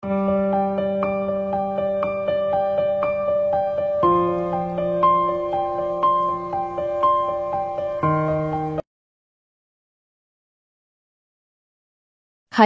Hi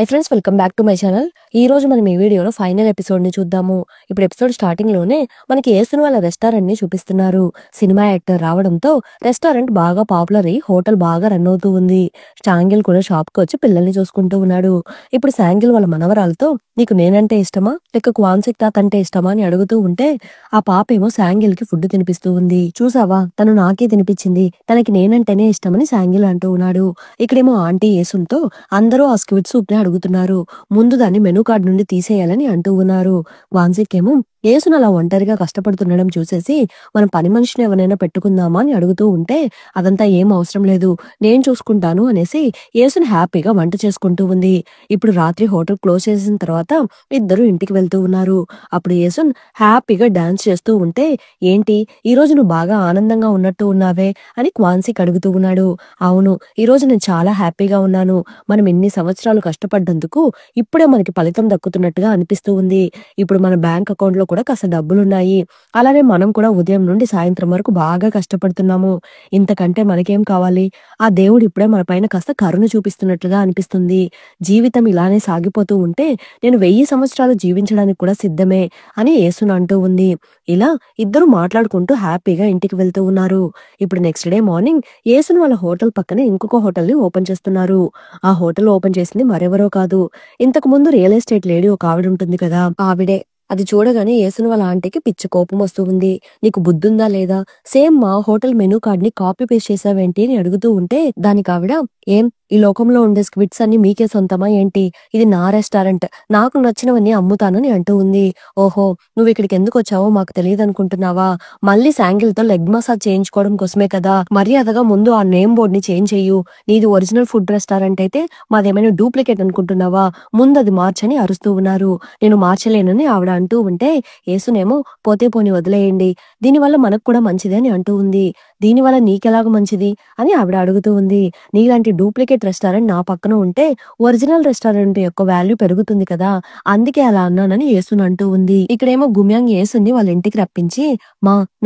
friends, welcome back to my channel. ఈ రోజు మనం ఈ వీడియోలో ఫైనల్ ఎపిసోడ్ ని చూద్దాము. ఇప్పుడు ఎపిసోడ్ స్టార్టింగ్ లోనే మనకి యేసుని వాళ్ళ రెస్టారెంట్ ని చూపిస్తున్నారు. సినిమా యాక్టర్ రావడంతో రెస్టారెంట్ బాగా పాపులర్ అయ్యి హోటల్ బాగా రన్ అవుతూ ఉంది. శాంగిల్ కూడా షాప్ కి వచ్చి పిల్లల్ని చూసుకుంటూ ఉన్నాడు. ఇప్పుడు శాంగిల్ వాళ్ళ మనవరాలతో నీకు నేనంటే ఇష్టమా లేక క్వాన్సిక్ తాత అంటే ఇష్టమా అని అడుగుతూ ఉంటే ఆ పాప ఏమో శాంగిల్ కి ఫుడ్ తినిపిస్తూ ఉంది. చూసావా, తను నాకే తినిపించింది, తనకి నేనంటేనే ఇష్టమని శాంగిల్ అంటూ ఉన్నాడు. ఇక్కడేమో ఆంటీ యేసులతో అందరూ ఆ స్క్విడ్ సూప్ ని అడుగుతున్నారు. ముందు దాన్ని మెనూ కార్డ్ నుండి తీసేయాలని అంటూ ఉన్నారు. వాన్సిక్ ఏమో యేసును అలా ఒంటరిగా కష్టపడుతుండడం చూసేసి మనం పని మనిషిని ఎవరైనా పెట్టుకుందామా అని అడుగుతూ ఉంటే అదంతా ఏం అవసరం లేదు, నేను చూసుకుంటాను అనేసి యేసుని హ్యాపీగా వంట చేసుకుంటూ ఉంది. ఇప్పుడు రాత్రి హోటల్ క్లోజ్ చేసిన తర్వాత ఇద్దరు ఇంటికి వెళ్తూ ఉన్నారు. అప్పుడు యేసున్ హ్యాపీగా డాన్స్ చేస్తూ ఉంటే ఏంటి ఈ రోజు నువ్వు బాగా ఆనందంగా ఉన్నట్టు ఉన్నావే అని క్వాన్సిక్ అడుగుతూ ఉన్నాడు. అవును, ఈ రోజు నేను చాలా హ్యాపీగా ఉన్నాను. మనం ఎన్ని సంవత్సరాలు కష్టపడ్డందుకు ఇప్పుడే మనకి ఫలితం దక్కుతున్నట్టుగా అనిపిస్తూ ఉంది. ఇప్పుడు మన బ్యాంక్ అకౌంట్ లో కూడా కాస్త డబ్బులున్నాయి. అలానే మనం కూడా ఉదయం నుండి సాయంత్రం వరకు బాగా కష్టపడుతున్నాము. ఇంతకంటే మనకేం కావాలి? ఆ దేవుడు ఇప్పుడే మన పైన కాస్త కరుణ చూపిస్తున్నట్లుగా అనిపిస్తుంది. జీవితం ఇలానే సాగిపోతూ ఉంటే నేను 1000 సంవత్సరాలు జీవించడానికి కూడా సిద్ధమే అని యేసును అంటూ ఉంది. ఇలా ఇద్దరు మాట్లాడుకుంటూ హ్యాపీగా ఇంటికి వెళ్తూ ఉన్నారు. ఇప్పుడు నెక్స్ట్ డే మార్నింగ్ యేసును వాళ్ళ హోటల్ పక్కనే ఇంకొక హోటల్ ని ఓపెన్ చేస్తున్నారు. ఆ హోటల్ ఓపెన్ చేసింది మరెవరో కాదు, ఇంతకు ముందు రియల్ ఎస్టేట్ లేడీ ఒక ఆవిడ ఉంటుంది కదా, ఆవిడే. అది చూడగానే యేసును వాళ్ళ ఆంటీకి పిచ్చి కోపం వస్తూ ఉంది. నీకు బుద్ధుందా లేదా, సేమ్ మా హోటల్ మెనూ కార్డ్ ని కాపీ పేస్ట్ చేసావేంటి అని అడుగుతూ ఉంటే దానికి ఆవిడ, ఏం ఈ లోకంలో ఉండే స్క్విడ్స్ అన్ని మీకే సొంతమా ఏంటి, ఇది నా రెస్టారెంట్, నాకు నచ్చినవన్నీ అమ్ముతానని అంటూ ఉంది. ఓహో, నువ్వు ఇక్కడికి ఎందుకు వచ్చావో మాకు తెలియదు అనుకుంటున్నావా? మళ్ళీ శాంగిల్ తో లెగ్ మసాజ్ చేయించుకోవడం కోసమే కదా, మర్యాదగా ముందు ఆ నేమ్ బోర్డ్ ని చేంజ్ చెయ్యు. నీది ఒరిజినల్ ఫుడ్ రెస్టారెంట్ అయితే మాదేమైనా డూప్లికేట్ అనుకుంటున్నావా? ముందు అది మార్చని అరుస్తూ ఉన్నారు. నేను మార్చలేనని ఆవిడ అంటూ ఉంటే యేసునేమో పోతే పోని వదిలేయండి, దీనివల్ల మనకు కూడా మంచిదే అని అంటూ ఉంది. దీనివల్ల నీకెలాగ మంచిది అని ఆవిడ అడుగుతూ ఉంది. నీలాంటి డూప్లికేట్ రెస్టారెంట్ నా పక్కన ఉంటే ఒరిజినల్ రెస్టారెంట్ యొక్క వాల్యూ పెరుగుతుంది కదా, అందుకే అలా అన్నానని యేసుని అంటూ ఉంది. ఇక్కడేమో గుమ్యాంగ్ యేసుని వాళ్ళ ఇంటికి రప్పించి,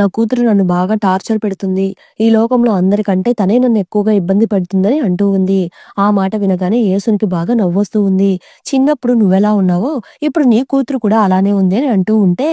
నా కూతురు నన్ను బాగా టార్చర్ పెడుతుంది, ఈ లోకంలో అందరికంటే తనే నన్ను ఎక్కువగా ఇబ్బంది పెడుతుందని అంటూ ఉంది. ఆ మాట వినగానే యేసునికి బాగా నవ్వొస్తూ ఉంది. చిన్నప్పుడు నువ్వెలా ఉన్నావో ఇప్పుడు నీ కూతురు కూడా అలానే ఉంది అని అంటూ ఉంటే,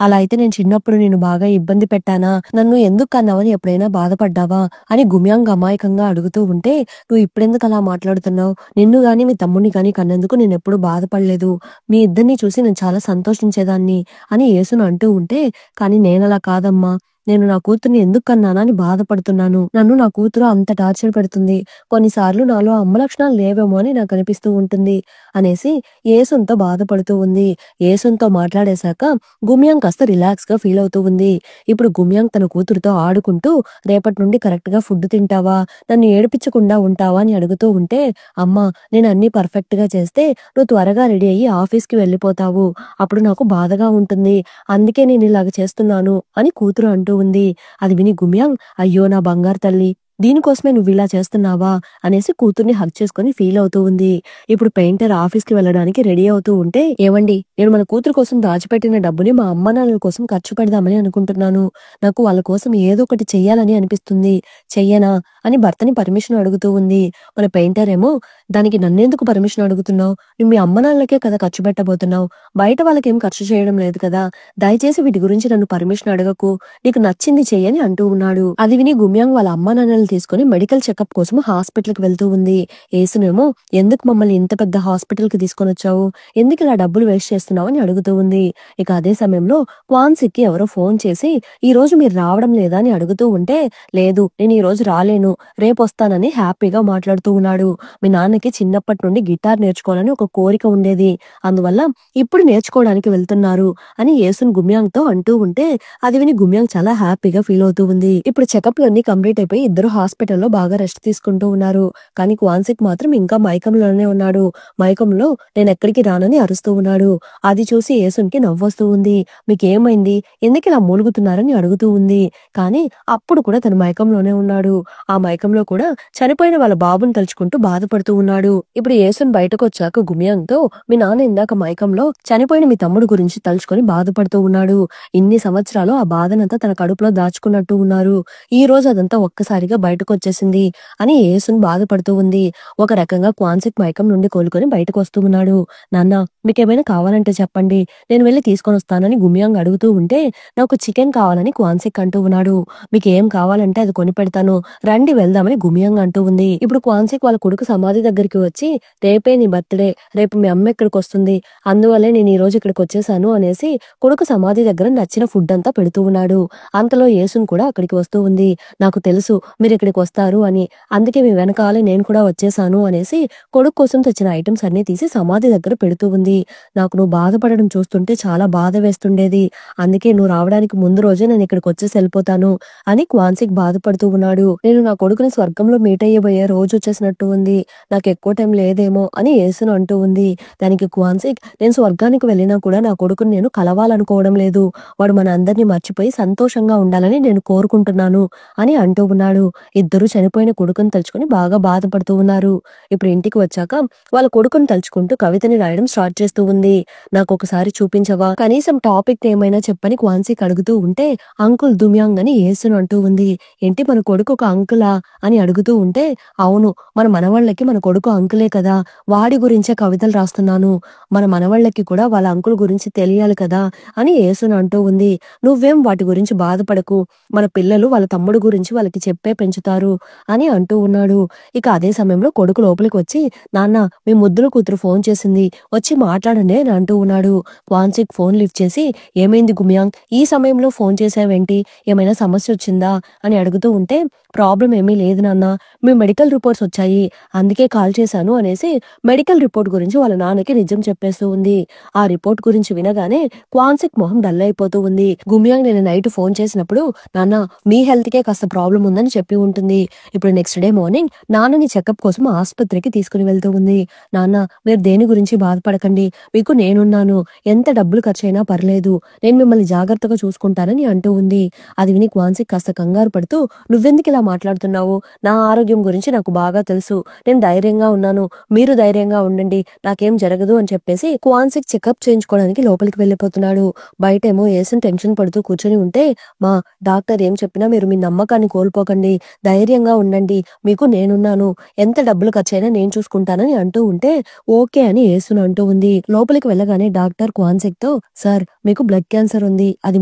అలా అయితే నేను చిన్నప్పుడు నేను బాగా ఇబ్బంది పెట్టానా, నన్ను ఎందుకు కన్నావని ఎప్పుడైనా బాధపడ్డావా అని గుమ్యాంగ్ అమాయకంగా అడుగుతూ ఉంటే, నువ్వు ఇప్పుడెందుకు అలా మాట్లాడుతున్నావు, నిన్ను గాని మీ తమ్ముడిని గాని కన్నందుకు నేను ఎప్పుడు బాధపడలేదు, మీ ఇద్దరిని చూసి నేను చాలా సంతోషించేదాన్ని అని యేసును అంటూ ఉంటే, కానీ నేనలా కాదమ్మా, నేను నా కూతుర్ని ఎందుకు కన్నానా అని బాధపడుతున్నాను, నన్ను నా కూతురు అంత టార్చర్ పెడుతుంది, కొన్నిసార్లు నాలో అమ్మ లక్షణాలు లేవేమో అని నాకు అనిపిస్తూ ఉంటుంది అనేసి యేసున్తో బాధపడుతూ ఉంది. యేసున్తో మాట్లాడేశాక గుమ్యాంగ్ కాస్త రిలాక్స్ గా ఫీల్ అవుతూ ఉంది. ఇప్పుడు గుమ్యాంగ్ తన కూతురుతో ఆడుకుంటూ రేపటి నుండి కరెక్ట్ గా ఫుడ్ తింటావా, నన్ను ఏడిపించకుండా ఉంటావా అని అడుగుతూ ఉంటే, అమ్మా నేను అన్ని పర్ఫెక్ట్ గా చేస్తే నువ్వు త్వరగా రెడీ అయ్యి ఆఫీస్ కి వెళ్ళిపోతావు, అప్పుడు నాకు బాధగా ఉంటుంది, అందుకే నేను ఇలాగ చేస్తున్నాను అని కూతురు అంటూ ఉంది. అది విని గుమ్యాంగ్, అయ్యో నా బంగారు తల్లి, దీనికోసమే నువ్వు ఇలా చేస్తున్నావా అనేసి కూతుర్ని హగ్ చేసుకుని ఫీల్ అవుతూ ఉంది. ఇప్పుడు పెయింటర్ ఆఫీస్ కి వెళ్ళడానికి రెడీ అవుతూ ఉంటే, ఏవండి నేను మన కూతురు కోసం దాచిపెట్టిన డబ్బుని మా అమ్మ నాన్నల కోసం ఖర్చు పెడదామని అనుకుంటున్నాను, నాకు వాళ్ళ కోసం ఏదో ఒకటి చెయ్యాలని అనిపిస్తుంది, చెయ్యనా అని భర్తని పర్మిషన్ అడుగుతూ ఉంది. మన పెయింటర్ ఏమో, దానికి నన్నెందుకు పర్మిషన్ అడుగుతున్నావు, నువ్వు మీ అమ్మ నాన్నలకే కదా ఖర్చు పెట్టబోతున్నావు, బయట వాళ్ళకేం ఖర్చు చేయడం లేదు కదా, దయచేసి వీటి గురించి నన్ను పర్మిషన్ అడగకు, నీకు నచ్చింది చెయ్యని అంటూ ఉన్నాడు. అది విని గుమ్యాంగ్ వాళ్ళ అమ్మ నాన్నలు తీసుకుని మెడికల్ చెకప్ కోసం హాస్పిటల్ కి వెళ్తూ ఉంది. యేసునేమో, ఎందుకు మమ్మల్ని ఇంత పెద్ద హాస్పిటల్ కి తీసుకొని వచ్చావు, ఎందుకు ఇలా డబ్బులు వేస్ట్ చేస్తున్నావు అని అడుగుతూ ఉంది. ఇక అదే సమయంలో క్వాన్సిక్ కి ఎవరో ఫోన్ చేసి, ఈ రోజు మీరు రావడం లేదా అని అడుగుతూ ఉంటే, లేదు నేను ఈ రోజు రాలేను, రేపు వస్తానని హ్యాపీగా మాట్లాడుతూ ఉన్నాడు. మీ నాన్నకి చిన్నప్పటి నుండి గిటార్ నేర్చుకోవాలని ఒక కోరిక ఉండేది, అందువల్ల ఇప్పుడు నేర్చుకోవడానికి వెళ్తున్నారు అని యేసున్ గుమ్యాంగ్ తో అంటూ ఉంటే, అది విని గుమ్యాంగ్ చాలా హ్యాపీగా ఫీల్ అవుతూ ఉంది. ఇప్పుడు చెకప్లన్నీ కంప్లీట్ అయిపోయి ఇద్దరు హాస్పిటల్లో బాగా రెస్ట్ తీసుకుంటూ ఉన్నారు. కానీ క్వాన్సిక్ మాత్రం ఇంకా మైకంలోనే ఉన్నాడు. మైకంలో నేనెక్కడికి రానని అరుస్తూ ఉన్నాడు. అది చూసి యేసునికి నవ్వొస్తూ ఉంది. మీకేమైంది? ఎందుకిలా మూలుగుతున్నారని అడుగుతూ ఉంది. కానీ అప్పుడు కూడా తను మైకంలోనే ఉన్నాడు. ఆ మైకంలో కూడా చనిపోయిన వాళ్ళ బాబుని తలుచుకుంటూ బాధపడుతూ ఉన్నాడు. ఇప్పుడు యేసుని బయటకొచ్చాక గుమియంతో మీ నాన్న ఇందాక మైకంలో చనిపోయిన మీ తమ్ముడు గురించి తలుచుకొని బాధపడుతూ ఉన్నాడు. ఇన్ని సంవత్సరాలు ఆ బాధనంతా తన కడుపులో దాచుకున్నట్టు ఉన్నారు. ఈ రోజు అదంతా ఒక్కసారిగా బయటకొచ్చేసింది అని యేసుని బాధపడుతూ ఉంది. ఒక రకంగా క్వాన్సిక్ మైకం నుండి కోలుకొని బయటకొస్తూ ఉన్నాడు. నాన్న మీకేమైనా కావాలంటే చెప్పండి. నేను వెళ్లి తీసుకొనొస్తానని గుమియాంగ్ అడుగుతూ ఉంటే నాకు చికెన్ కావాలని క్వాన్సిక్ అంటూ ఉన్నాడు. మీకేం కావాలంటే అది కొనిపెడతాను. రండి వెళ్దామని గుమియాంగ్ అంటూ ఉంది. ఇప్పుడు క్వాన్సిక్ వాళ్ళ కొడుకు సమాధి దగ్గరికి వచ్చి రేపే నీ బర్త్‌డే. రేపు మీ అమ్మ ఇక్కడికొస్తుంది. అందువల్లే నేను ఈ రోజు ఇక్కడికొచ్చేసాను అనేసి కొడుకు సమాధి దగ్గర నచ్చిన ఫుడ్ అంతా పెడుతూ ఉన్నాడు. అంతలో యేసున్ కూడా అక్కడికి వస్తూ ఉంది. నాకు తెలుసు మీరిక్కడికి వస్తారు అని. అందుకే మీ వెనకాలే నేను కూడా వచ్చేసాను అనేసి కొడుకు కోసం తెచ్చిన ఐటెమ్స్ అన్నీ తీసి సమాధి దగ్గర పెడుతూ ఉంది. నాకు నువ్వు బాధపడడం చూస్తుంటే చాలా బాధ వేస్తుండేది. అందుకే నువ్వు రావడానికి ముందు రోజే నేను ఇక్కడికొచ్చేసి వెళ్ళిపోతాను అని క్వాన్సిక్ బాధపడుతూ ఉన్నాడు. నేను నా కొడుకుని స్వర్గంలో మీట్ అయ్యబోయే రోజు వచ్చేసినట్టు ఉంది. నాకెక్కువ టైం లేదేమో అని యేసున్ అంటూ ఉంది. దానికి క్వాన్సిక్ నేను స్వర్గానికి వెళ్ళినా కూడా నా కొడుకుని నేను కలవాలనుకోవడం లేదు. వాడు మన అందరిని మర్చిపోయి సంతోషంగా ఉండాలని నేను కోరుకుంటున్నాను అని అంటూ ఉన్నాడు. ఇద్దరూ చనిపోయిన కొడుకుని తలుచుకొని బాగా బాధపడుతూ ఉన్నారు. ఇప్పుడు ఇంటికి వచ్చాక వాళ్ళ కొడుకుని తలుచుకుంటూ కవితని రాయడం స్టార్ట్ చేస్తూ ఉంది. నాకొకసారి చూపించవా? కనీసం టాపిక్ ఏమైనా చెప్పని క్వాన్సిక్ అడుగుతూ ఉంటే అంకుల్ దుమ్యాంగ్ అని యేసును అంటూ ఉంది. ఏంటి మన కొడుకు ఒక అంకులా అని అడుగుతూ ఉంటే అవును మన మనవళ్ళకి మన కొడుకు అంకులే కదా, వాడి గురించే కవితలు రాస్తున్నాను. మన మనవళ్ళకి కూడా వాళ్ళ అంకుల్ గురించి తెలియాలి కదా అని యేసును అంటూ ఉంది. నువ్వేం వాటి గురించి బాధపడకు. మన పిల్లలు వాళ్ళ తమ్ముడు గురించి వాళ్ళకి చెప్పే పెంచుతారు అని అంటూ ఉన్నాడు. ఇక అదే సమయంలో కొడుకు లోపలికి వచ్చి నాన్న మీ ముద్దుల కూతురు ఫోన్ చేసింది. వచ్చి మాట్లాడండి అని అంటూ ఉన్నాడు. క్వాన్సిక్ ఫోన్ లిఫ్ట్ చేసి ఏమైంది గుమియాంగ్? ఈ సమయంలో ఫోన్ చేసావేంటి? ఏమైనా సమస్య వచ్చిందా? అని అడుగుతూ ఉంటే ప్రాబ్లం ఏమీ లేదు నాన్న. మీ మెడికల్ రిపోర్ట్స్ వచ్చాయి. అందుకే కాల్ చేశాను అనేసి మెడికల్ రిపోర్ట్ గురించి వాళ్ళ నాన్నకి నిజం చెప్పేస్తూ ఉంది. ఆ రిపోర్ట్ గురించి వినగానే క్వాన్సిక్ మొహం డల్ అయిపోతూ ఉంది. గుమియాంగ్ నేను నైట్ ఫోన్ చేసినప్పుడు నాన్న మీ హెల్త్ కే కాస్త ప్రాబ్లం ఉందని చెప్పి ఉంటుంది. ఇప్పుడు నెక్స్ట్ డే మార్నింగ్ నాన్నని చెకప్ కోసం ఆస్పత్రికి తీసుకుని వెళ్తూ ఉంది. నాన్న మీరు దేని గురించి బాధపడకండి. మీకు నేనున్నాను. ఎంత డబ్బులు ఖర్చైనా పర్లేదు. నేను మిమ్మల్ని జాగ్రత్తగా చూసుకుంటానని అంటూ ఉంది. అది విని క్వాన్సిక్ కాస్త కంగారు పడుతూ నువ్వెందుకు ఇలా మాట్లాడుతున్నావు? నా ఆరోగ్యం గురించి నాకు బాగా తెలుసు. నేను ధైర్యంగా ఉన్నాను. మీరు ధైర్యంగా ఉండండి. నాకేం జరగదు అని చెప్పేసి క్వాన్సిక్ చెకప్ చేయించుకోవడానికి లోపలికి వెళ్ళిపోతున్నాడు. బయటేమో యేసున్ టెన్షన్ పడుతూ కూర్చొని ఉంటే మా డాక్టర్ ఏం చెప్పినా మీరు మీ నమ్మకాన్ని కోల్పోకండి. ధైర్యంగా ఉండండి. మీకు నేనున్నాను. ఎంత డబ్బులు ఖర్చైనా నేను చూసుకుంటానని అంటూ ఉంటే ఓకే అని యేసున్ అంటూ ఉంది. లోపలికి వెళ్ళగానే డాక్టర్ క్వాన్సిక్ తో సార్ మీకు బ్లడ్ క్యాన్సర్ ఉంది. అది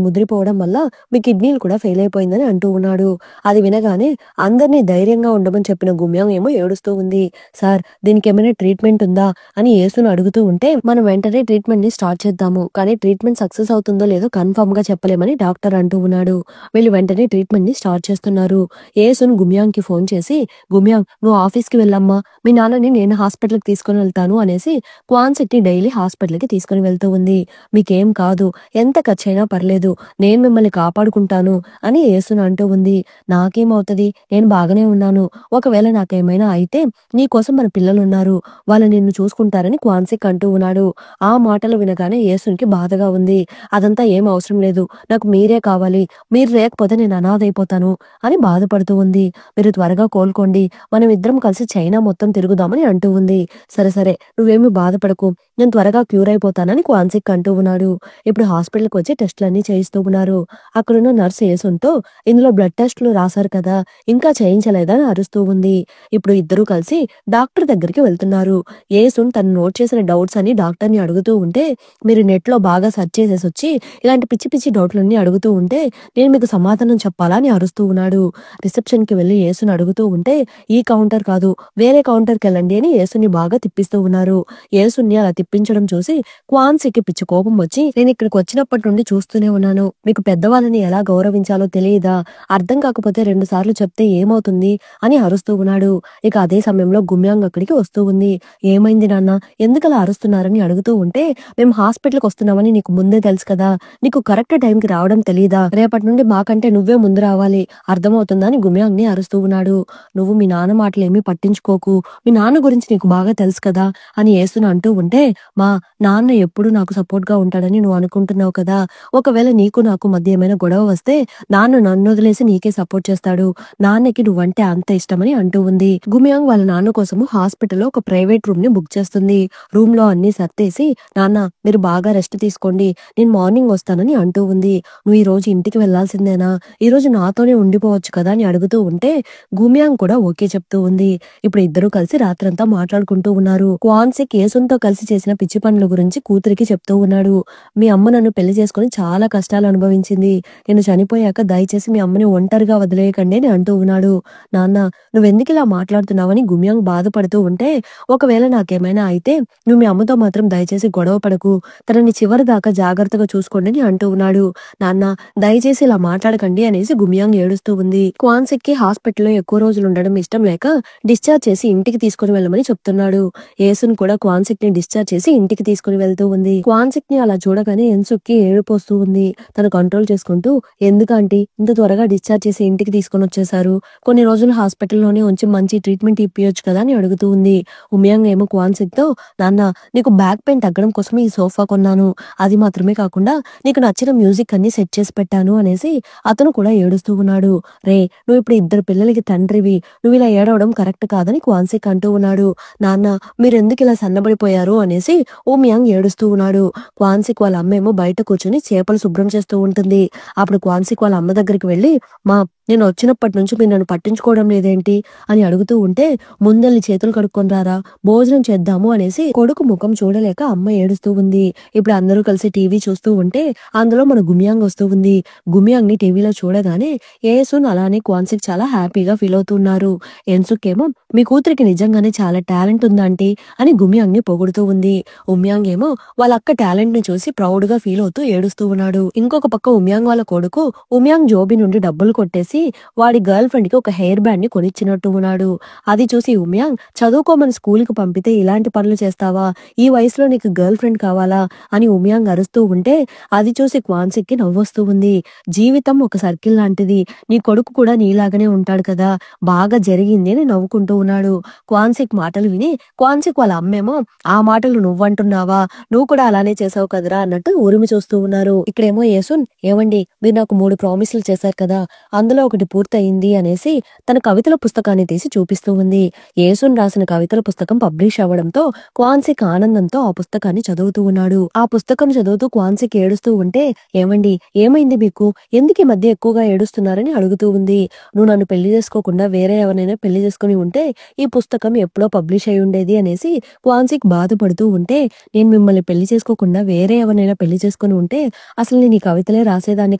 ముదిరిపోవడం వల్ల మీ కిడ్నీలు కూడా ఫెయిల్ అయిపోయిందని అంటూ ఉన్నాడు. అది వినగానే అందరినీ ధైర్యంగా ఉండమని చెప్పిన గుమ్యం ఏమో ఏడుస్తూ ఉంది. సార్ దీనికి ఏమైనా ట్రీట్మెంట్ ఉందా అని యేసును అడుగుతూ ఉంటే మనం వెంటనే ట్రీట్మెంట్ ని స్టార్ట్ చేద్దాము. కానీ ట్రీట్మెంట్ సక్సెస్ అవుతుందో లేదో కన్ఫర్మ్ గా చెప్పలేమని డాక్టర్ అంటూ ఉన్నాడు. వీళ్ళు వెంటనే ట్రీట్మెంట్ ని స్టార్ట్ చేస్తున్నారు. యేసున్ గుమ్యాంగ్ కి ఫోన్ చేసి గుమ్యాంగ్ నువ్వు ఆఫీస్ కి వెళ్ళమ్మా. మీ నాన్నని నేను హాస్పిటల్ కి తీసుకుని వెళ్తాను అనేసి క్వాన్సిక్ ని డైలీ హాస్పిటల్ కి తీసుకుని వెళ్తూ ఉంది. మీకేం కాదు. ఎంత ఖర్చైనా పర్లేదు. నేను మిమ్మల్ని కాపాడుకుంటాను అని యేసున్ అంటూ ఉంది. నాకేమవుతది? నేను బాగానే ఉన్నాను. ఒకవేళ నాకేమైనా అయితే నీకోసం మన పిల్లలున్నారు. వాళ్ళు నిన్ను చూసుకుంటారని క్వాన్సిక్ అంటూ ఉన్నాడు. ఆ మాటలు వినగానే యేసున్‌కి బాధగా ఉంది. అదంతా ఏం అవసరం లేదు. నాకు మీరే కావాలి. మీరు లేకపోతే నేను అనాథైపోతాను అని బాధపడుతూ ఉంది. మీరు త్వరగా కోలుకోండి. మనం ఇద్దరం కలిసి చైనా మొత్తం తిరుగుదామని అంటూ ఉంది. సరే సరే నువ్వేమి బాధపడకు. నేను త్వరగా క్యూర్ అయిపోతానని క్వాన్సిక్ అంటూ ఉన్నాడు. ఇప్పుడు హాస్పిటల్‌కి వచ్చి టెస్టులన్నీ చేయిస్తూ ఉన్నారు. అక్కడున్న నర్స్ యేసున్‌తో ఇందులో బ్లడ్ టెస్టులు రాశారు కదా, ఇంకా చేయించలేదా అని అరుస్తూ ఉంది. ఇప్పుడు ఇద్దరూ కలిసి డాక్టర్ దగ్గరికి వెళ్తున్నారు. యేసున్ తను నోట్ చేసిన డౌట్స్ అని డాక్టర్‌ని అడుగుతూ ఉంటే మీరు నెట్‌లో బాగా సెర్చ్ చేసేసొచ్చి ఇలాంటి పిచ్చి పిచ్చి డౌట్‌లన్నీ అడుగుతూ ఉంటే నేను మీకు సమాధానం చెప్పాలా అని అరుస్తూ ఉన్నాడు. రిసెప్షన్‌కి వెళ్లి యేసుని అడుగుతూ ఉంటే ఈ కౌంటర్ కాదు వేరే కౌంటర్‌కెళ్ళండి అని యేసుని బాగా తిప్పిస్తూ ఉన్నారు. యేసుని అలా చెప్పించడం చూసి క్వాన్సీకి పిచ్చి కోపం వచ్చి, నేను ఇక్కడికి వచ్చినప్పటి నుండి చూస్తూనే ఉన్నాను. మీకు పెద్దవాళ్ళని ఎలా గౌరవించాలో తెలియదా? అర్థం కాకపోతే 2 సార్లు చెప్తే ఏమవుతుంది అని అరుస్తూ ఉన్నాడు. ఇక అదే సమయంలో గుమ్యాంగ్ అక్కడికి వస్తూ ఉంది. ఏమైంది నాన్న? ఎందుకలా అరుస్తున్నారని అడుగుతూ ఉంటే, మేము హాస్పిటల్కి వస్తున్నామని నీకు ముందే తెలుసు కదా, నీకు కరెక్ట్ టైంకి రావడం తెలీదా? రేపటి నుండి మాకంటే నువ్వే ముందు రావాలి, అర్థమవుతుందా అని గుమ్యాంగ్ ని అరుస్తూ ఉన్నాడు. నువ్వు మీ నాన్న మాటలేమీ పట్టించుకోకు, మీ నాన్న గురించి నీకు బాగా తెలుసు కదా అని యేసును అంటూ ఉంటే, మా నాన్న ఎప్పుడు నాకు సపోర్ట్ గా ఉంటాడని నువ్వు అనుకుంటున్నావు కదా, ఒకవేళ నీకు నాకు మధ్య ఏమైనా గొడవ వస్తే నాన్న నన్ను వదిలేసి నీకే సపోర్ట్ చేస్తాడు, నాన్నకి నువ్వంటే అంత ఇష్టమని అంటూ ఉంది. గుమియాంగ్ వాళ్ళ నాన్న కోసము హాస్పిటల్లో ఒక ప్రైవేట్ రూమ్ ని బుక్ చేస్తుంది. రూమ్ లో అన్ని సర్దేసి, నాన్న మీరు బాగా రెస్ట్ తీసుకోండి, నేను మార్నింగ్ వస్తానని అంటూ ఉంది. నువ్వు ఈ రోజు ఇంటికి వెళ్లాల్సిందేనా, ఈ రోజు నాతోనే ఉండిపోవచ్చు కదా అని అడుగుతూ ఉంటే గుమియాంగ్ కూడా ఓకే చెప్తూ ఉంది. ఇప్పుడు ఇద్దరు కలిసి రాత్రంతా మాట్లాడుకుంటూ ఉన్నారు. క్వాన్సిక్ యేసున్తో కలిసి చేసిన పిచ్చి పనుల గురించి కూతురికి చెప్తూ ఉన్నాడు. మీ అమ్మ నన్ను పెళ్లి చేసుకుని చాలా కష్టాలు అనుభవించింది, నేను చనిపోయాక దయచేసి మీ అమ్మని ఒంటరిగా వదిలేయకండి అని అంటూ ఉన్నాడు. నాన్న నువ్వెందుకు ఇలా మాట్లాడుతున్నావని గుమియాంగ్ బాధపడుతూ ఉంటే, ఒకవేళ నాకేమైనా అయితే నువ్వు మీ అమ్మతో మాత్రం దయచేసి గొడవ పడకు, తనని చివరి దాకా జాగ్రత్తగా చూసుకోండి అని అంటూ ఉన్నాడు. నాన్న దయచేసి ఇలా మాట్లాడకండి అనేసి గుమియాంగ్ ఏడుస్తూ ఉంది. క్వాన్సిక్ కి హాస్పిటల్లో ఎక్కువ రోజులు ఉండడం ఇష్టం లేక డిశ్చార్జ్ చేసి ఇంటికి తీసుకుని వెళ్ళమని చెప్తున్నాడు. యేసున్ కూడా క్వాన్సిక్ ని డిశ్చార్జ్ చేసి ఇంటికి తీసుకుని వెళ్తూ ఉంది. క్వాన్సిక్ ని అలా చూడగానే ఎన్సుక్ కి ఏడుపు వస్తూ ఉంది. తను కంట్రోల్ చేసుకుంటూ, ఎందుకంటే ఇంత త్వరగా డిశ్చార్జ్ చేసి ఇంటికి తీసుకొని వచ్చేసారు, కొన్ని రోజులు హాస్పిటల్లోనే ఉంచి మంచి ట్రీట్మెంట్ ఇప్పియొచ్చు కదా అని అడుగుతూ ఉంది. ఉమియాంగ్ ఏమో క్వాన్సిక్ తో, నాన్న నీకు బ్యాక్ పెయిన్ తగ్గడం కోసం ఈ సోఫా కొన్నాను, అది మాత్రమే కాకుండా నీకు నచ్చిన మ్యూజిక్ అన్ని సెట్ చేసి పెట్టాను అనేసి అతను కూడా ఏడుస్తూ ఉన్నాడు. రే నువ్వు ఇప్పుడు ఇద్దరు పిల్లలకి తండ్రివి, నువ్వు ఇలా ఏడవడం కరెక్ట్ కాదని క్వాన్సిక్ అంటూ ఉన్నాడు. నాన్న మీరెందుకు ఇలా సన్నబడిపోయారు అనేసి ఉమియాంగ్ ఏడుస్తూ ఉన్నాడు. క్వాన్సిక్ వాళ్ళ అమ్మేమో బయట కూర్చొని చేపలు శుభ్రం చేస్తూ ఉంటుంది. అప్పుడు క్వాన్సిక్ వాళ్ళ అమ్మ దగ్గరికి వెళ్ళి, మా నేను వచ్చినప్పటి నుంచి మీరు నన్ను పట్టించుకోవడం లేదేంటి అని అడుగుతూ ఉంటే, ముందల్ని చేతులు కడుక్కొని రారా, భోజనం చేద్దాము అనేసి కొడుకు ముఖం చూడలేక అమ్మ ఏడుస్తూ ఉంది. ఇప్పుడు అందరూ కలిసి టీవీ చూస్తూ ఉంటే అందులో మన గుమియాంగ్ వస్తూ ఉంది. గుమియాంగ్ ని టీవీలో చూడగానే యేసున్ అలానే క్వాన్సిక్ చాలా హ్యాపీగా ఫీల్ అవుతున్నారు. ఎన్సుక్ ఏమో మీ కూతురికి నిజంగానే చాలా టాలెంట్ ఉందంటీ అని గుమియాంగ్ ని పొగుడుతూ ఉంది. ఉమియాంగ్ ఏమో వాళ్ళ అక్క టాలెంట్ ని చూసి ప్రౌడ్ గా ఫీల్ అవుతూ ఏడుస్తూ ఉన్నాడు. ఇంకొక పక్క ఉమియాంగ్ వాళ్ళ కొడుకు ఉమియాంగ్ జోబి నుండి డబ్బులు కొట్టేసి వాడి గర్ల్ ఫ్రెండ్ కి ఒక హెయిర్ బ్యాండ్ ని కొనిచ్చినట్టు ఉన్నాడు. అది చూసి ఉమియాంగ్, చదువుకోమని స్కూల్ కి పంపితే ఇలాంటి పనులు చేస్తావా, ఈ వయసులో నీకు గర్ల్ ఫ్రెండ్ కావాలా అని ఉమియాంగ్ అరుస్తూ ఉంటే అది చూసి క్వాన్సిక్ కి నవ్వొస్తూ ఉంది. జీవితం ఒక సర్కిల్ లాంటిది, నీ కొడుకు కూడా నీలాగానే ఉంటాడు కదా, బాగా జరిగింది అని నవ్వుకుంటూ ఉన్నాడు. క్వాన్సిక్ మాటలు విని క్వాన్సిక్ వాళ్ళ అమ్మేమో, ఆ మాటలు నువ్వంటున్నావా, నువ్వు కూడా అలానే చేసావు కదరా అన్నట్టు ఉరిమి చూస్తూ ఉన్నారు. ఇక్కడేమో యేసున్, ఏమండి మీరు నాకు 3 ప్రామిసులు చేశారు కదా, అందులో ఒకటి పూర్తయింది అనేసి తన కవితల పుస్తకాన్ని తీసి చూపిస్తూ ఉంది. యేసున్ రాసిన కవితల పుస్తకం పబ్లిష్ అవ్వడంతో క్వాన్సిక్ ఆనందంతో ఆ పుస్తకాన్ని చదువుతూ ఉన్నాడు. ఆ పుస్తకం చదువుతూ క్వాన్సిక్ ఏడుస్తూ ఉంటే, ఏమండి ఏమైంది మీకు, ఎందుకు ఈ మధ్య ఎక్కువగా ఏడుస్తున్నారని అడుగుతూ ఉంది. నువ్వు నన్ను పెళ్లి చేసుకోకుండా వేరే ఎవరైనా పెళ్లి చేసుకుని ఉంటే ఈ పుస్తకం ఎప్పుడో పబ్లిష్ అయి ఉండేది అనేసి క్వాన్సిక్ బాధపడుతూ ఉంటే, నేను మిమ్మల్ని పెళ్లి చేసుకోకుండా వేరే ఎవరైనా పెళ్లి చేసుకుని ఉంటే అసలు నేను ఈ కవితలే రాసేదాన్ని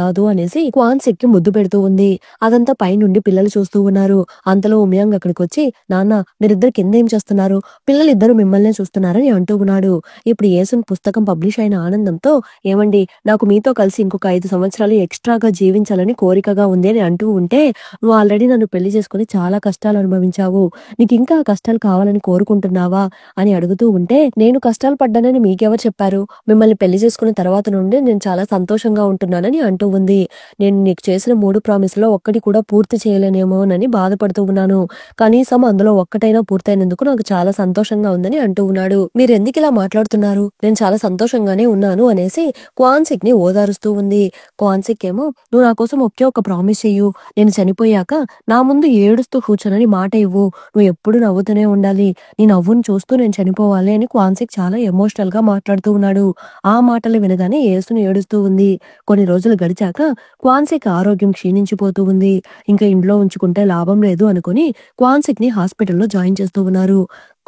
కాదు అనేసి క్వాన్సిక్ కి ముద్దు పెడుతూ ఉంది. అదంతా పైనుండి పిల్లలు చూస్తూ ఉన్నారు. అంతలో ఉమియాంగ్ అక్కడికి వచ్చి, నాన్న మీరిద్దరు కింద ఏం చేస్తున్నారు, పిల్లలిద్దరూ మిమ్మల్నే చూస్తున్నారని అంటూ ఉన్నాడు. ఇప్పుడు యేసున్ పుస్తకం పబ్లిష్ అయిన ఆనందంతో, ఏమండి నాకు మీతో కలిసి ఇంకొక 5 సంవత్సరాలు ఎక్స్ట్రాగా జీవించాలని కోరికగా ఉంది అని అంటూ ఉంటే, నువ్వు ఆల్రెడీ నన్ను పెళ్లి చేసుకుని చాలా కష్టాలు అనుభవించావు, నీకు ఇంకా కష్టాలు కావాలని కోరుకుంటున్నావా అని అడుగుతూ ఉంటే, నేను కష్టాలు పడ్డానని మీకెవరు చెప్పారు, మిమ్మల్ని పెళ్లి చేసుకున్న తర్వాత నుండి నేను చాలా సంతోషంగా ఉంటున్నానని అంటూ ఉంది. నేను నీకు చేసిన 3 ప్రామిస్లో ఒక్కటి కూడా పూర్తి చేయలేనేమోనని బాధపడుతూ ఉన్నాను, కనీసం అందులో ఒక్కటైనా పూర్తయినందుకు నాకు చాలా సంతోషంగా ఉందని అంటూ ఉన్నాడు. మీరు ఎందుకు ఇలా మాట్లాడుతున్నారు, నేను చాలా సంతోషంగానే ఉన్నాను అనేసి క్వాన్సిక్ ని ఓదారుస్తూ ఉంది. క్వాన్సిక్ ఏమో, నువ్వు నా కోసం ఒకే ఒక ప్రామిస్ చెయ్యు, నేను చనిపోయాక నా ముందు ఏడుస్తూ కూర్చొనని మాట ఇవ్వు, నువ్వు ఎప్పుడు నవ్వుతూనే ఉండాలి, నీ నవ్వును చూస్తూ నేను చనిపోవాలి అని క్వాన్సిక్ చాలా ఎమోషనల్ గా మాట్లాడుతూ ఉన్నాడు. ఆ మాటలు వినగానే యేసును ఏడుస్తూ ఉంది. కొన్ని రోజులు గడిచాక క్వాన్సిక్ ఆరోగ్యం క్షీణించిపోతూ ఉంది. ఇంకా ఇంట్లో ఉంచుకుంటే లాభం లేదు అనుకుని క్వాన్సిక్ ని హాస్పిటల్లో జాయిన్ చేస్తూ ఉన్నారు.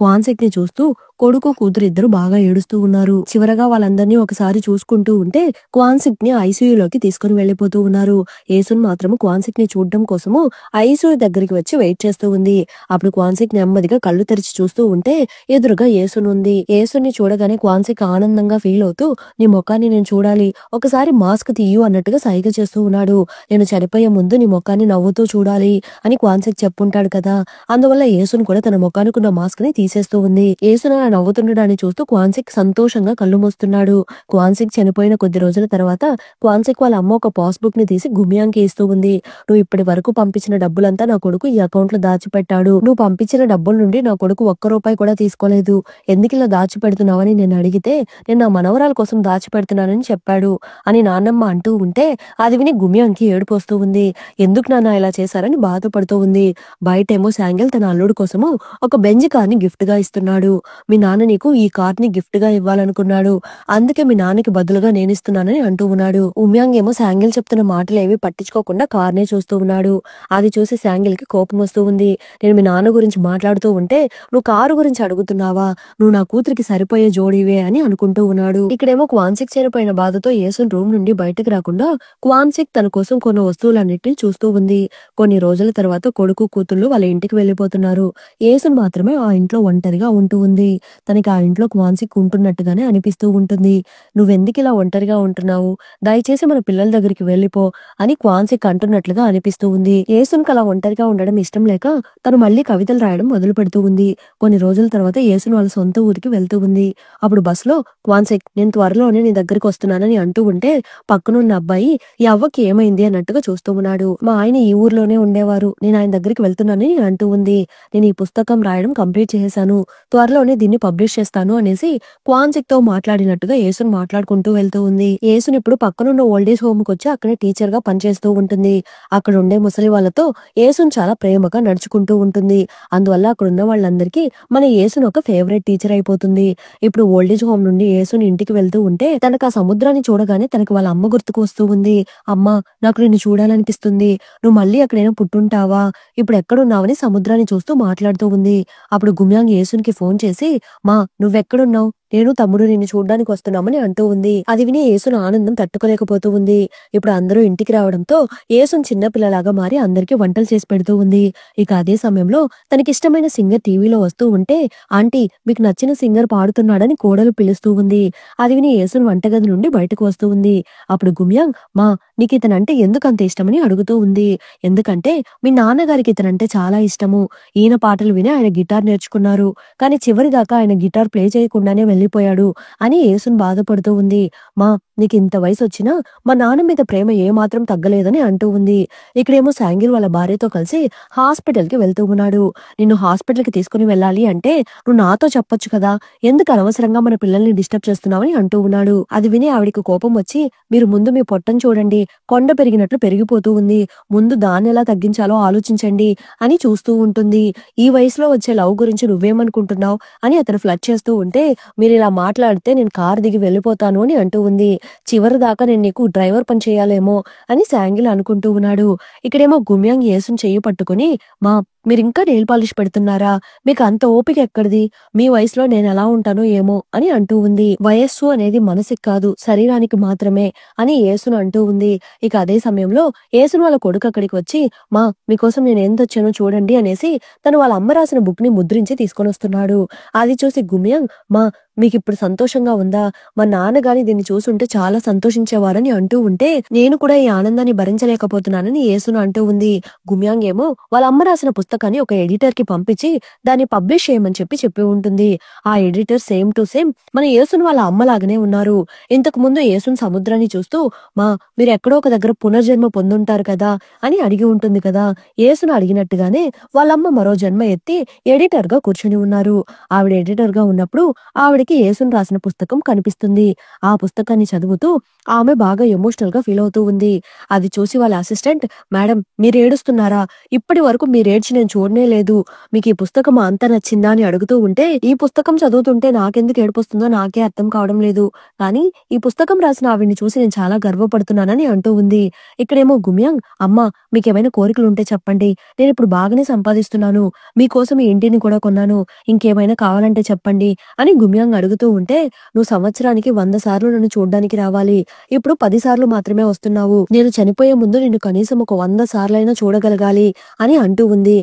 క్వాన్సిక్ ని చూస్తూ కొడుకు కూతురు ఇద్దరు బాగా ఏడుస్తూ ఉన్నారు. చివరగా వాళ్ళందరినీ ఒకసారి చూసుకుంటూ ఉంటే క్వాన్సిక్ ని ఐసీయూలోకి తీసుకుని వెళ్లిపోతూ ఉన్నారు. యేసున్ మాత్రము క్వాన్సిక్ ని చూడడం కోసము ఐసీయూ దగ్గరికి వచ్చి వెయిట్ చేస్తూ ఉంది. అప్పుడు క్వాన్సిక్ నెమ్మదిగా కళ్ళు తెరిచి చూస్తూ ఉంటే ఎదురుగా యేసున్ ఉంది. యేసుని చూడగానే క్వాన్సిక్ ఆనందంగా ఫీల్ అవుతూ నీ ముఖాన్ని నేను చూడాలి, ఒకసారి మాస్క్ తీయు అన్నట్టుగా సైగ చేస్తూ ఉన్నాడు. నేను చనిపోయే ముందు నీ ముఖాన్ని నవ్వుతూ చూడాలి అని క్వాన్సిక్ చెప్పుంటాడు కదా. అందువల్ల యేసున్ కూడా తన ముఖానికున్న మాస్క్ ని తీసేస్తూ ఉంది. యేసున్ అలా నవ్వుతుండడాన్ని చూస్తూ క్వాన్సిక్ సంతోషంగా కళ్ళు మూస్తున్నాడు. క్వాన్సిక్ చనిపోయిన కొద్ది రోజుల తర్వాత క్వాన్సిక్ వాళ్ళ అమ్మ ఒక పాస్బుక్ ని తీసి గుమియాంకి ఇస్తూ ఉంది. నువ్వు ఇప్పటి వరకు పంపించిన డబ్బులంతా నా కొడుకు ఈ అకౌంట్ లో దాచిపెట్టాడు. నువ్వు పంపించిన డబ్బుల నుండి నా కొడుకు ఒక్క రూపాయి కూడా తీసుకోలేదు. ఎందుకు ఇలా దాచిపెడుతున్నావని నేను అడిగితే నేను నా మనవరాల కోసం దాచిపెడుతున్నానని చెప్పాడు అని నాన్నమ్మ అంటూ ఉంటే అది విని గుమియాంకి ఏడుపు వస్తూ ఉంది. ఎందుకు నాన్న ఇలా చేశారని బాధపడుతూ ఉంది. బయటేమో శాంగిల్ తన అల్లుడు కోసము ఒక బెంజ్ కార్ ని గిఫ్ట్ గా ఇస్తున్నాడు. మీ నాన్న నీకు ఈ కార్ ని గిఫ్ట్ గా ఇవ్వాలనుకున్నాడు, అందుకే మీ నాన్నకి బదులుగా నేను ఇస్తున్నానని అంటూ ఉన్నాడు. ఉమ్యాంగ్ ఏమో శాంగిల్ చెప్తున్న మాటలు ఏవి పట్టించుకోకుండా కార్ నే చూస్తూ ఉన్నాడు. అది చూసి శాంగిల్ కి కోపం వస్తూ ఉంది. నేను మీ నాన్న గురించి మాట్లాడుతూ ఉంటే నువ్వు కారు గురించి అడుగుతున్నావా, నువ్వు నా కూతురికి సరిపోయే జోడీవే అని అనుకుంటూ ఉన్నాడు. ఇక్కడేమో క్వాన్సిక్ చనిపోయిన బాధతో యేసున్ రూమ్ నుండి బయటకు రాకుండా క్వాన్సిక్ తన కోసం కొన్ని వస్తువులన్నిటిని చూస్తూ ఉంది. కొన్ని రోజుల తర్వాత కొడుకు కూతుళ్ళు వాళ్ళ ఇంటికి వెళ్లిపోతున్నారు. యేసున్ మాత్రమే ఆ ఇంట్లో ఒంటరిగా ఉంటూ ఉంది. తనకి ఆ ఇంట్లో క్వాన్సిక్ ఉంటున్నట్టుగానే అనిపిస్తూ ఉంటుంది. నువ్వెందుకు ఇలా ఒంటరిగా ఉంటున్నావు, దయచేసి మన పిల్లల దగ్గరికి వెళ్ళిపో అని క్వాన్సిక్ అంటున్నట్లుగా అనిపిస్తూ ఉంది. యేసున్ అలా ఒంటరిగా ఉండడం ఇష్టం లేక తను మళ్ళీ కవితలు రాయడం మొదలు పెడుతూ ఉంది. కొన్ని రోజుల తర్వాత యేసున్ వాళ్ళ సొంత ఊరికి వెళ్తూ ఉంది. అప్పుడు బస్సులో క్వాన్సిక్ నేను త్వరలోనే నీ దగ్గరికి వస్తున్నానని అంటూ ఉంటే పక్కనున్న అబ్బాయి ఈ అవ్వకి ఏమైంది అన్నట్టుగా చూస్తూ ఉన్నాడు. మా ఆయన ఈ ఊర్లోనే ఉండేవారు, నేను ఆయన దగ్గరికి వెళ్తున్నానని అంటూ ఉంది. నేను ఈ పుస్తకం రాయడం కంప్లీట్ చేశాను, త్వరలోనే దీన్ని పబ్లిష్ చేస్తాను అనేసి క్వాన్సిక్ తో మాట్లాడినట్టుగా యేసున్ మాట్లాడుకుంటూ వెళ్తూ ఉంది. యేసున్ ఇప్పుడు పక్కనున్న ఓల్డేజ్ హోమ్ కి వచ్చి అక్కడే టీచర్ గా పనిచేస్తూ ఉంటుంది. అక్కడ ఉండే ముసలి వాళ్ళతో యేసున్ చాలా ప్రేమగా నడుచుకుంటూ ఉంటుంది. అందువల్ల అక్కడ ఉన్న వాళ్ళందరికీ మన యేసున్ ఒక ఫేవరెట్ టీచర్ అయిపోతుంది. ఇప్పుడు ఓల్డేజ్ హోమ్ నుండి యేసున్ ఇంటికి వెళ్తూ ఉంటే తనకు ఆ సముద్రాన్ని చూడగానే తనకి వాళ్ళ అమ్మ గుర్తుకు వస్తూ ఉంది. అమ్మా, నాకు నిన్ను చూడాలనిపిస్తుంది, నువ్వు మళ్ళీ ఎక్కడైనా పుట్టుంటావా, ఇప్పుడు ఎక్కడున్నావని సముద్రాన్ని చూస్తూ మాట్లాడుతూ ఉంది. అప్పుడు గుమ్యాంగ్ యేసున్ కి ఫోన్ చేసి మా నువ్వెక్కడున్నావు, నేను తమ్ముడు నిన్ను చూడ్డానికి వస్తున్నామని అంటూ ఉంది. అది విని యేసున్ ఆనందం తట్టుకోలేకపోతూ ఉంది. ఇప్పుడు అందరూ ఇంటికి రావడంతో యేసున్ చిన్న పిల్లలాగా మారి అందరికీ వంటలు చేసి పెడుతూ ఉంది. ఇక అదే సమయంలో తనకిష్టమైన సింగర్ టీవీలో వస్తూ ఉంటే ఆంటీ మీకు నచ్చిన సింగర్ పాడుతున్నాడని కోడలు పిలుస్తూ ఉంది. అది విని యేసున్ వంటగది నుండి బయటకు వస్తూ ఉంది. అప్పుడు గుమ్యాంగ్ మా నీకు ఇతనంటే ఎందుకు అంత ఇష్టమని అడుగుతూ ఉంది. ఎందుకంటే మీ నాన్నగారికి ఇతనంటే చాలా ఇష్టము, ఈయన పాటలు విని ఆయన గిటార్ నేర్చుకున్నారు, కానీ చివరి దాకా ఆయన గిటార్ ప్లే చేయకుండానే వెళ్ళిపోయాడు అని యేసున్ బాధపడుతూ ఉంది. మా నీకు ఇంత వయసు వచ్చినా మా నాన్న మీద ప్రేమ ఏమాత్రం తగ్గలేదని అంటూ ఉంది. ఇక్కడేమో శాంగిల్ వాళ్ళ భార్యతో కలిసి హాస్పిటల్ కి వెళ్తూ ఉన్నాడు. నిన్ను హాస్పిటల్ కి తీసుకుని వెళ్ళాలి అంటే నువ్వు నాతో చెప్పొచ్చు కదా, ఎందుకు అనవసరంగా మన పిల్లల్ని డిస్టర్బ్ చేస్తున్నావని అంటూ ఉన్నాడు. అది విని ఆవిడికి కోపం వచ్చి మీరు ముందు మీ పొట్టను చూడండి, కొండ పెరిగినట్లు పెరిగిపోతూ ఉంది, ముందు దాన్ని ఎలా తగ్గించాలో ఆలోచించండి అని చూస్తూ ఉంటుంది. ఈ వయసులో వచ్చే లవ్ గురించి నువ్వేమనుకుంటున్నావు అని అతను ఫ్లడ్ చేస్తూ ఉంటే మీరు ఇలా మాట్లాడితే నేను కారు దిగి వెళ్ళిపోతాను అని అంటూ ఉంది. చివరి దాకా నేను నీకు డ్రైవర్ పని చేయాలేమో అని శాంగిల్ అనుకుంటూ ఉన్నాడు. ఇక్కడేమో గుమ్యాంగ్ యేసున్ చెయ్యి పట్టుకుని మా మీరింకా నెయిల్ పాలిష్ పెడుతున్నారా, మీకు అంత ఓపిక ఎక్కడిది, మీ వయసులో నేను ఎలా ఉంటానో ఏమో అని అంటూ ఉంది. వయస్సు అనేది మనసుకి కాదు శరీరానికి మాత్రమే అని యేసున్ అంటూ ఉంది. ఇక అదే సమయంలో యేసున్ వాళ్ళ కొడుకు అక్కడికి వచ్చి మా మీకోసం నేను ఎంత వచ్చానో చూడండి అనేసి తను వాళ్ళ అమ్మ రాసిన బుక్ ని ముద్రించి తీసుకొని వస్తున్నాడు. అది చూసి గుమ్యాంగ్ మా మీకు ఇప్పుడు సంతోషంగా ఉందా, మా నాన్నగాని దీన్ని చూసుంటే చాలా సంతోషించేవారని అంటూ ఉంటే నేను కూడా ఈ ఆనందాన్ని భరించలేకపోతున్నానని యేసున్ అంటూ ఉంది. గుమ్యాంగ్ ఏమో వాళ్ళ అమ్మ రాసిన పుస్తకాన్ని ఒక ఎడిటర్ కి పంపించి దాన్ని పబ్లిష్ చేయమని చెప్పి ఉంటుంది. ఆ ఎడిటర్ సేమ్ టు సేమ్ మన యేసున్ వాళ్ళ అమ్మలాగానే ఉన్నారు. ఇంతకు ముందు యేసున్ సముద్రాన్ని చూస్తూ మా మీరు ఎక్కడో ఒక దగ్గర పునర్జన్మ పొందుంటారు కదా అని అడిగి ఉంటుంది కదా. యేసున్ అడిగినట్టుగానే వాళ్ళమ్మ మరో జన్మ ఎత్తి ఎడిటర్ గా కూర్చుని ఉన్నారు. ఆవిడ ఎడిటర్ గా ఉన్నప్పుడు ఆవిడకి యేసున్ రాసిన పుస్తకం కనిపిస్తుంది. ఆ పుస్తకాన్ని చదువుతూ ఆమె బాగా ఎమోషనల్ గా ఫీల్ అవుతూ ఉంది. అది చూసి వాళ్ళ అసిస్టెంట్ మేడం మీరు ఏడుస్తున్నారా, ఇప్పటి వరకు మీరు ఏడ్చిన నేను చూడనే లేదు. మీకు ఈ పుస్తకం అంత నచ్చిందా అని అడుగుతూ ఉంటే, ఈ పుస్తకం చదువుతుంటే నాకెందుకు ఏడుపొస్తుందో నాకే అర్థం కావడం లేదు. కానీ ఈ పుస్తకం రాసిన ఆవిడ్ని చూసి నేను చాలా గర్వపడుతున్నానని అంటూ ఉంది. ఇక్కడేమో గుమ్యాంగ్, అమ్మా మీకేమైనా కోరికలుంటే చెప్పండి. నేనిప్పుడు బాగానే సంపాదిస్తున్నాను. మీకోసం ఈ ఇంటిని కూడా కొన్నాను. ఇంకేమైనా కావాలంటే చెప్పండి అని గుమ్యాంగ్ అడుగుతూ ఉంటే, నువ్వు సంవత్సరానికి 100 సార్లు నన్ను చూడ్డానికి రావాలి. ఇప్పుడు 10 సార్లు మాత్రమే వస్తున్నావు. నేను చనిపోయే ముందు నిన్ను కనీసం ఒక 100 సార్లైనా చూడగలగాలి అని అంటూ ఉంది.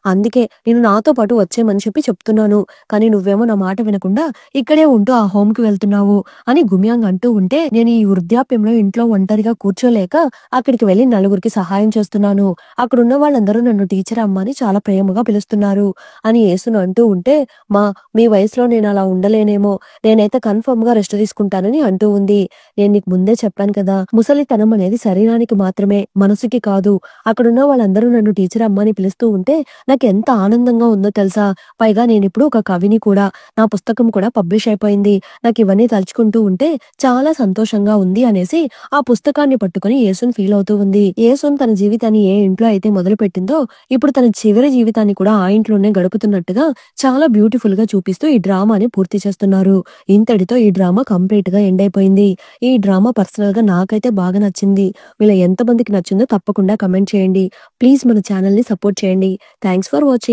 అందుకే నేను నాతో పాటు వచ్చేయమని చెప్పి చెప్తున్నాను. కానీ నువ్వేమో నా మాట వినకుండా ఇక్కడే ఉంటూ ఆ హోమ్‌కి వెళ్తున్నావు అని గుమ్యాంగ్ అంటూ ఉంటే, నేను ఈ వృద్ధాప్యంలో ఇంట్లో ఒంటరిగా కూర్చోలేక అక్కడికి వెళ్లి నలుగురికి సహాయం చేస్తున్నాను. అక్కడున్న వాళ్ళందరూ నన్ను టీచర్ అమ్మ అని చాలా ప్రేమగా పిలుస్తున్నారు అని యేసును అంటూ ఉంటే, మీ వయసులో నేను అలా ఉండలేనేమో. నేనైతే కన్ఫర్మ్‌గా రెస్ట్ తీసుకుంటానని అంటూ ఉంది. నేను నీకు ముందే చెప్పాను కదా! ముసలితనం అనేది శరీరానికి మాత్రమే, మనసుకి కాదు. అక్కడున్న వాళ్ళందరూ నన్ను టీచర్ అమ్మ అని పిలుస్తూ ఉంటే నాకెంత ఆనందంగా ఉందో తెలుసా? పైగా నేనిప్పుడు ఒక కవిని కూడా. నా పుస్తకం కూడా పబ్లిష్ అయిపోయింది. నాకివన్నీ తలుచుకుంటూ ఉంటే చాలా సంతోషంగా ఉంది అనేసి ఆ పుస్తకాన్ని పట్టుకొని యేసున్ ఫీల్ అవుతూ ఉంది. యేసున్ తన జీవితాన్ని ఏ ఇంట్లో అయితే మొదలుపెట్టిందో, ఇప్పుడు తన చివరి జీవితాన్ని కూడా ఆ ఇంట్లోనే గడుపుతున్నట్టుగా చాలా బ్యూటిఫుల్‌గా చూపిస్తూ ఈ డ్రామాని పూర్తి చేస్తున్నారు. ఇంతటితో ఈ డ్రామా కంప్లీట్‌గా ఎండ్ అయిపోయింది. ఈ డ్రామా పర్సనల్‌గా నాకైతే బాగా నచ్చింది. మీలో ఎంతమందికి నచ్చిందో తప్పకుండా కమెంట్ చేయండి. ప్లీజ్ మన ఛానెల్‌ని సపోర్ట్ చేయండి. Thanks for watching.